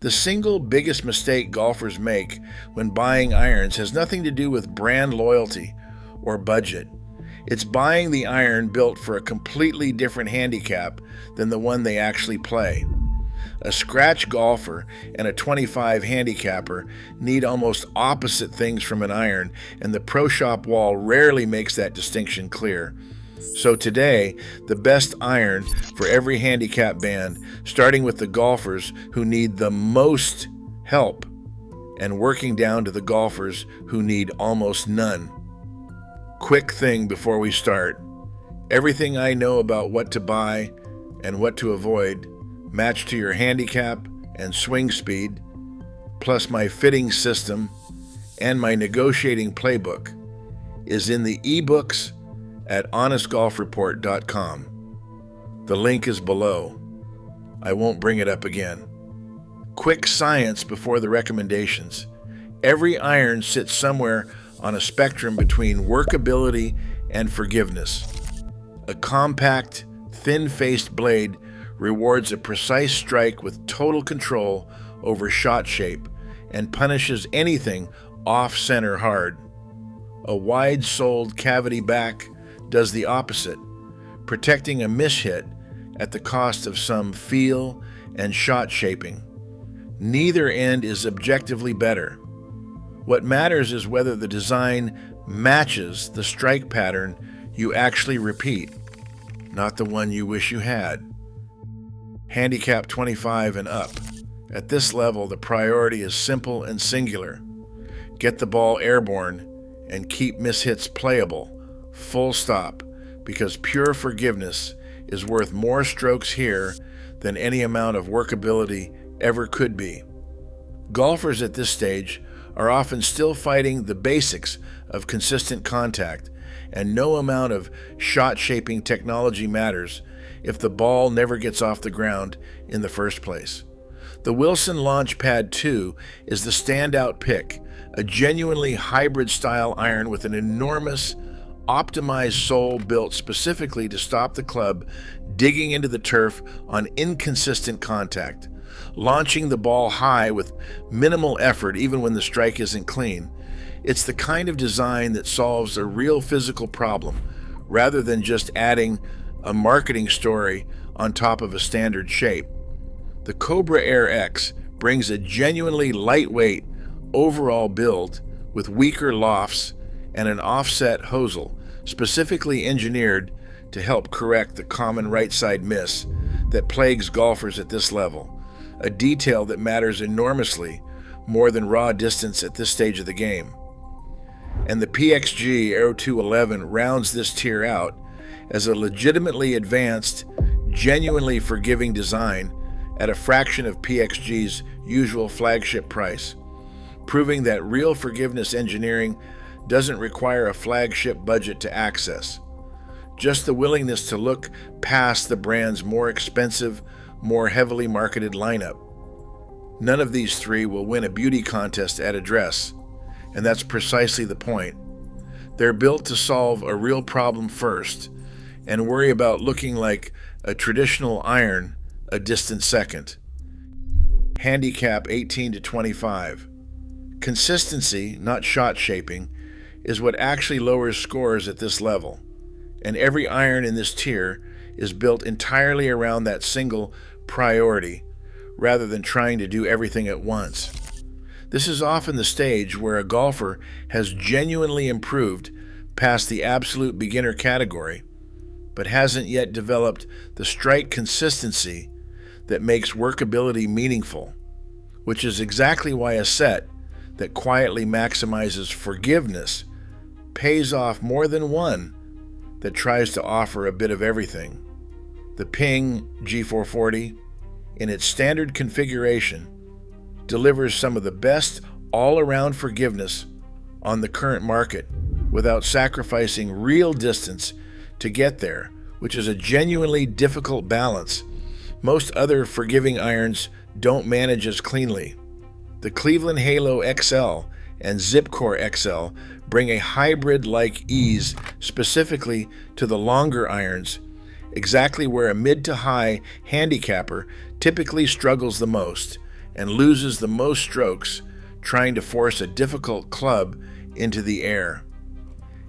The single biggest mistake golfers make when buying irons has nothing to do with brand loyalty or budget. It's buying the iron built for a completely different handicap than the one they actually play. A scratch golfer and a 25 handicapper need almost opposite things from an iron, and the pro shop wall rarely makes that distinction clear. So today, the best iron for every handicap band, starting with the golfers who need the most help and working down to the golfers who need almost none. Quick thing before we start. Everything I know about what to buy and what to avoid, matched to your handicap and swing speed, plus my fitting system and my negotiating playbook, is in the ebooks at honestgolfreport.com. The link is below. I won't bring it up again. Quick science before the recommendations. Every iron sits somewhere on a spectrum between workability and forgiveness. A compact, thin-faced blade rewards a precise strike with total control over shot shape and punishes anything off-center hard. A wide-soled cavity back does the opposite, protecting a mishit at the cost of some feel and shot shaping. Neither end is objectively better. What matters is whether the design matches the strike pattern you actually repeat, not the one you wish you had. Handicap 25 and up. At this level, the priority is simple and singular. Get the ball airborne and keep mishits playable. Full stop, because pure forgiveness is worth more strokes here than any amount of workability ever could be. Golfers at this stage are often still fighting the basics of consistent contact, and no amount of shot-shaping technology matters if the ball never gets off the ground in the first place. The Wilson Launchpad 2 is the standout pick, a genuinely hybrid-style iron with an enormous, optimized sole built specifically to stop the club digging into the turf on inconsistent contact, launching the ball high with minimal effort even when the strike isn't clean. It's the kind of design that solves a real physical problem, rather than just adding a marketing story on top of a standard shape. The Cobra Air X brings a genuinely lightweight overall build with weaker lofts and an offset hosel, specifically engineered to help correct the common right side miss that plagues golfers at this level, a detail that matters enormously more than raw distance at this stage of the game. And the PXG Aero 211 rounds this tier out as a legitimately advanced, genuinely forgiving design at a fraction of PXG's usual flagship price, proving that real forgiveness engineering doesn't require a flagship budget to access, just the willingness to look past the brand's more expensive, more heavily marketed lineup. None of these three will win a beauty contest at Address, and that's precisely the point. They're built to solve a real problem first and worry about looking like a traditional iron a distant second. Handicap 18 to 25. Consistency, not shot shaping, is what actually lowers scores at this level, and every iron in this tier is built entirely around that single priority rather than trying to do everything at once. This is often the stage where a golfer has genuinely improved past the absolute beginner category, but hasn't yet developed the strike consistency that makes workability meaningful, which is exactly why a set that quietly maximizes forgiveness pays off more than one that tries to offer a bit of everything. The Ping G440, in its standard configuration, delivers some of the best all-around forgiveness on the current market without sacrificing real distance to get there, which is a genuinely difficult balance most other forgiving irons don't manage as cleanly. The Cleveland Halo XL and Zipcore XL bring a hybrid-like ease specifically to the longer irons, exactly where a mid to high handicapper typically struggles the most, and loses the most strokes trying to force a difficult club into the air.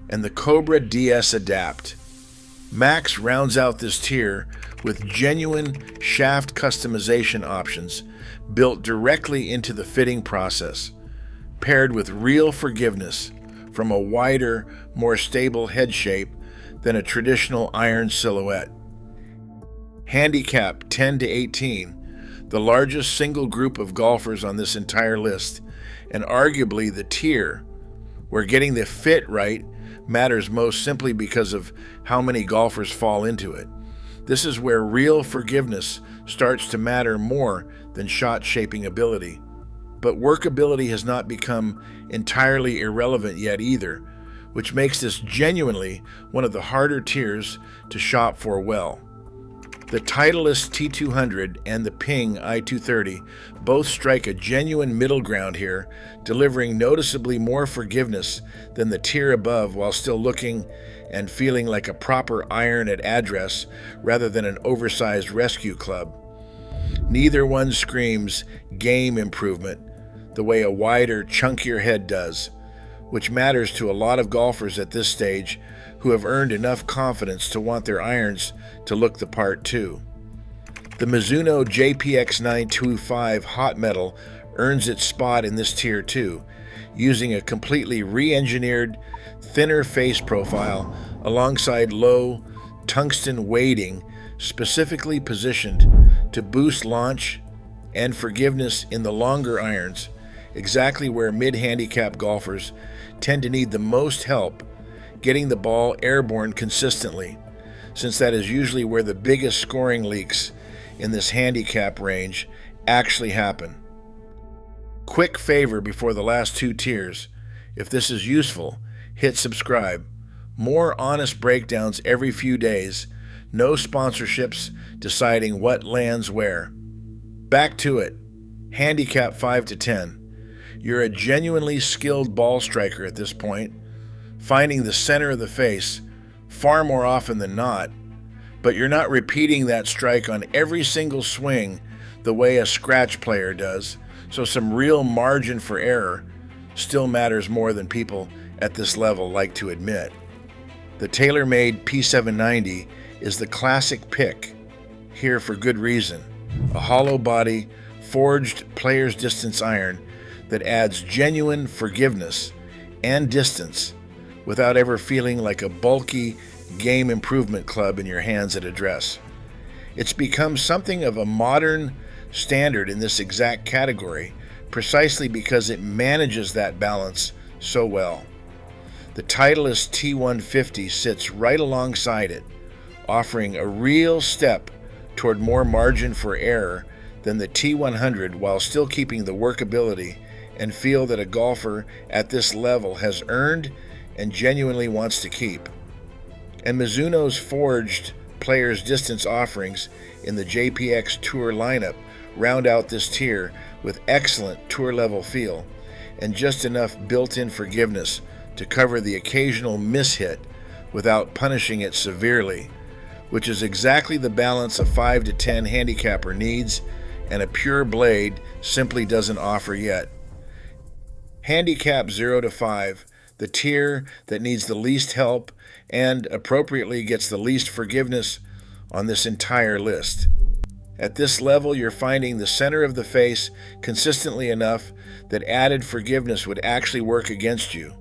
And the Cobra DS Adapt. Max rounds out this tier with genuine shaft customization options built directly into the fitting process, paired with real forgiveness from a wider, more stable head shape than a traditional iron silhouette. Handicap 10 to 18, the largest single group of golfers on this entire list, and arguably the tier where getting the fit right matters most simply because of how many golfers fall into it. This is where real forgiveness starts to matter more than shot shaping ability. But workability has not become entirely irrelevant yet either, which makes this genuinely one of the harder tiers to shop for well. The Titleist T200 and the Ping i230 both strike a genuine middle ground here, delivering noticeably more forgiveness than the tier above while still looking and feeling like a proper iron at address rather than an oversized rescue club. Neither one screams game improvement the way a wider, chunkier head does, which matters to a lot of golfers at this stage who have earned enough confidence to want their irons to look the part too. The Mizuno JPX 925 Hot Metal earns its spot in this tier too, using a completely re-engineered, thinner face profile alongside low tungsten weighting specifically positioned to boost launch and forgiveness in the longer irons, exactly where mid-handicap golfers tend to need the most help getting the ball airborne consistently, since that is usually where the biggest scoring leaks in this handicap range actually happen. Quick favor before the last two tiers: if this is useful, hit subscribe. More honest breakdowns every few days, no sponsorships deciding what lands where. Back to it. Handicap 5 to 10. You're a genuinely skilled ball striker at this point, finding the center of the face far more often than not, but you're not repeating that strike on every single swing the way a scratch player does, so some real margin for error still matters more than people at this level like to admit. The TaylorMade P790 is the classic pick here for good reason, a hollow body, forged player's distance iron that adds genuine forgiveness and distance without ever feeling like a bulky game improvement club in your hands at address. It's become something of a modern standard in this exact category precisely because it manages that balance so well. The Titleist T150 sits right alongside it, offering a real step toward more margin for error than the T100 while still keeping the workability and feel that a golfer at this level has earned and genuinely wants to keep. And Mizuno's forged players' distance offerings in the JPX Tour lineup round out this tier with excellent tour-level feel and just enough built-in forgiveness to cover the occasional mishit without punishing it severely, which is exactly the balance a 5 to 10 handicapper needs and a pure blade simply doesn't offer yet. Handicap 0 to 5, the tier that needs the least help and appropriately gets the least forgiveness on this entire list. At this level, you're finding the center of the face consistently enough that added forgiveness would actually work against you,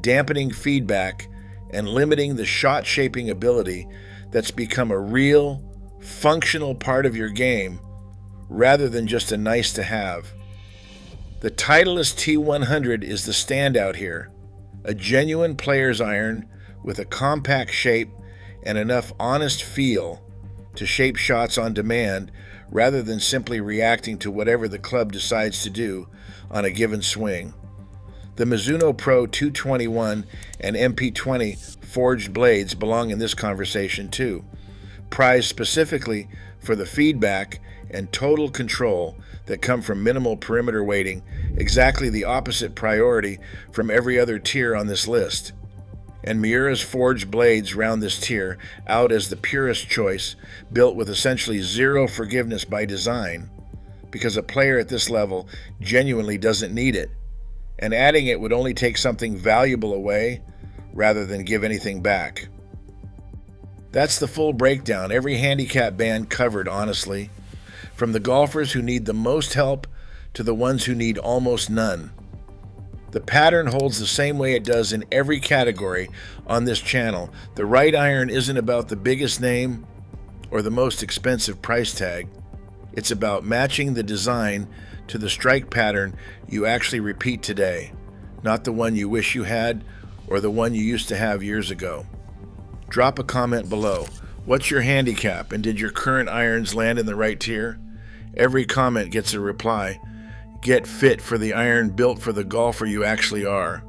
dampening feedback and limiting the shot-shaping ability that's become a real, functional part of your game rather than just a nice-to-have. The Titleist T100 is the standout here, a genuine player's iron with a compact shape and enough honest feel to shape shots on demand rather than simply reacting to whatever the club decides to do on a given swing. The Mizuno Pro 221 and MP20 forged blades belong in this conversation too, prized specifically for the feedback and total control that come from minimal perimeter weighting, exactly the opposite priority from every other tier on this list. And Miura's forged blades round this tier out as the purest choice, built with essentially zero forgiveness by design, because a player at this level genuinely doesn't need it, and adding it would only take something valuable away rather than give anything back. That's the full breakdown, every handicap band covered honestly, from the golfers who need the most help to the ones who need almost none. The pattern holds the same way it does in every category on this channel. The right iron isn't about the biggest name or the most expensive price tag. It's about matching the design to the strike pattern you actually repeat today, not the one you wish you had or the one you used to have years ago. Drop a comment below. What's your handicap, and did your current irons land in the right tier? Every comment gets a reply. Get fit for the iron built for the golfer you actually are.